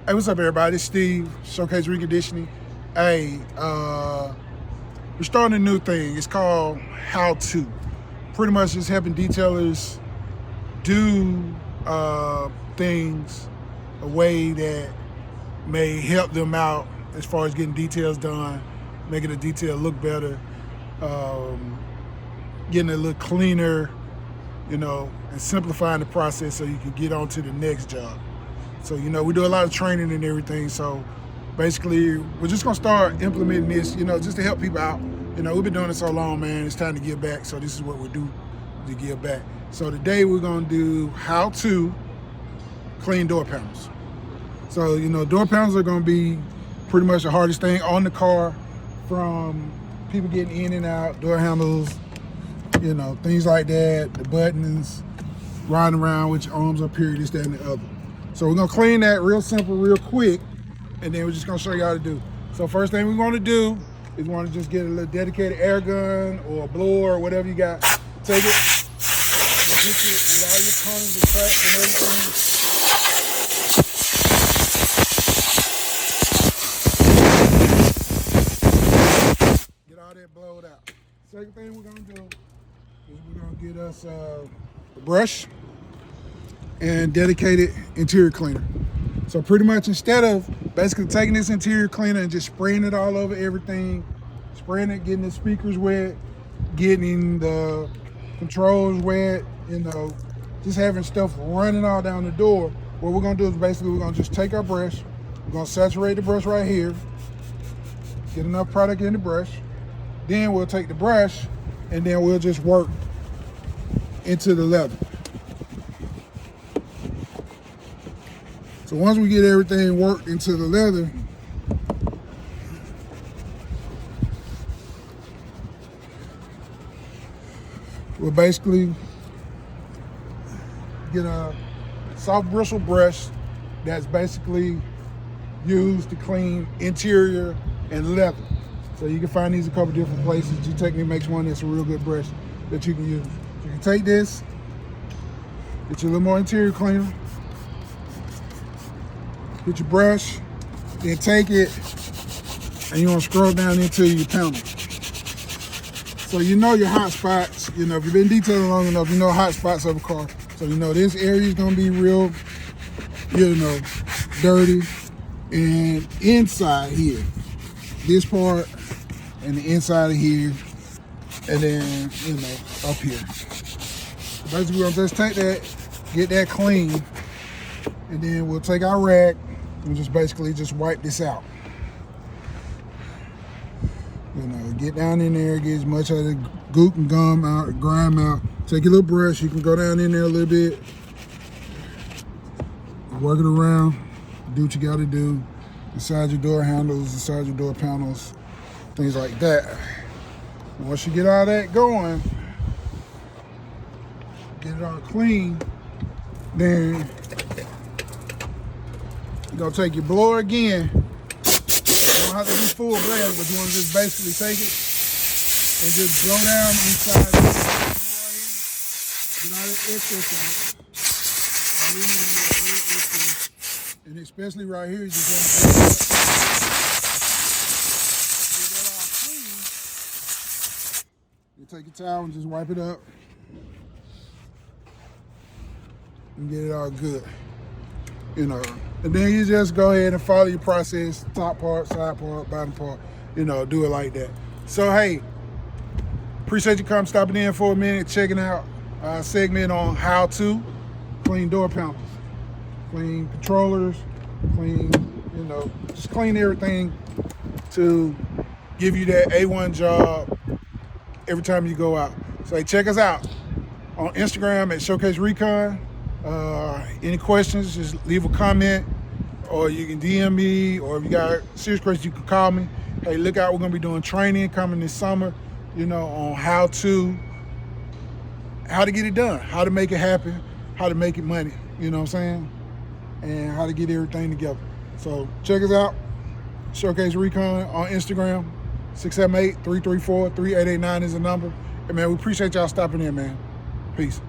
Hey, what's up, everybody? It's Steve, Showcase Reconditioning. Hey, we're starting a new thing. It's called How To. Pretty much just helping detailers do things a way that may help them out as far as getting details done, making a detail look better, getting it a little cleaner, and simplifying the process so you can get on to the next job. So, we do a lot of training and everything. So basically, we're just gonna start implementing this, just to help people out. We've been doing it so long, man, it's time to give back. So this is what we do to give back. So today we're gonna do how to clean door panels. So, door panels are gonna be pretty much the hardest thing on the car, from people getting in and out, door handles, things like that, the buttons, riding around with your arms up here, this, that, and the other. So we're gonna clean that real simple, real quick, and then we're just gonna show you how to do. So first thing we're gonna do is we wanna just get a little dedicated air gun or a blower or whatever you got. Take it, hit it with all your corners and cracks and everything. Get all that blowed out. Second thing we're gonna do is we're gonna get us a brush and dedicated interior cleaner. So pretty much, instead of basically taking this interior cleaner and just spraying it all over everything, spraying it, getting the speakers wet, getting the controls wet, just having stuff running all down the door, what we're gonna do is basically we're gonna just take our brush, we're gonna saturate the brush right here, get enough product in the brush, then we'll take the brush and then we'll just work into the leather. So once we get everything worked into the leather, we'll basically get a soft bristle brush that's basically used to clean interior and leather. So you can find these a couple different places. G-Technique makes one that's a real good brush that you can use. You can take this, get you a little more interior cleaner, get your brush, then take it, and you want to scroll down into your panel. So your hot spots, if you've been detailing long enough, hot spots of a car. So this area is going to be real, dirty. And inside here, this part, and the inside of here, and then, up here. So basically, we're going to just take that, get that clean, and then we'll take our rag and just basically just wipe this out. Get down in there, get as much of the goop and gum out, grime out. Take your little brush, you can go down in there a little bit, work it around, do what you gotta do, inside your door handles, inside your door panels, things like that. And once you get all that going, get it all clean, then you're gonna take your blower again. You don't have to do full blast, but you want to just basically take it and just blow down inside the right here. Get all the excess out. And especially right here, you just want to get that all clean. You take your towel and just wipe it up and get it all good. And then you just go ahead and follow your process, top part, side part, bottom part, do it like that. So, hey, appreciate you coming, stopping in for a minute, checking out our segment on how to clean door panels, clean controllers, clean, just clean everything to give you that A1 job every time you go out. So, hey, check us out on Instagram at Showcase Recon. Any questions, just leave a comment, or you can DM me, or if you got serious questions, you can call me. Hey, look out, we're gonna be doing training coming this summer, on how to get it done, how to make it happen, how to make it money, you know what I'm saying? And how to get everything together. So check us out, Showcase Recon on Instagram, 678-334-3889 is the number. And man, we appreciate y'all stopping in, man. Peace.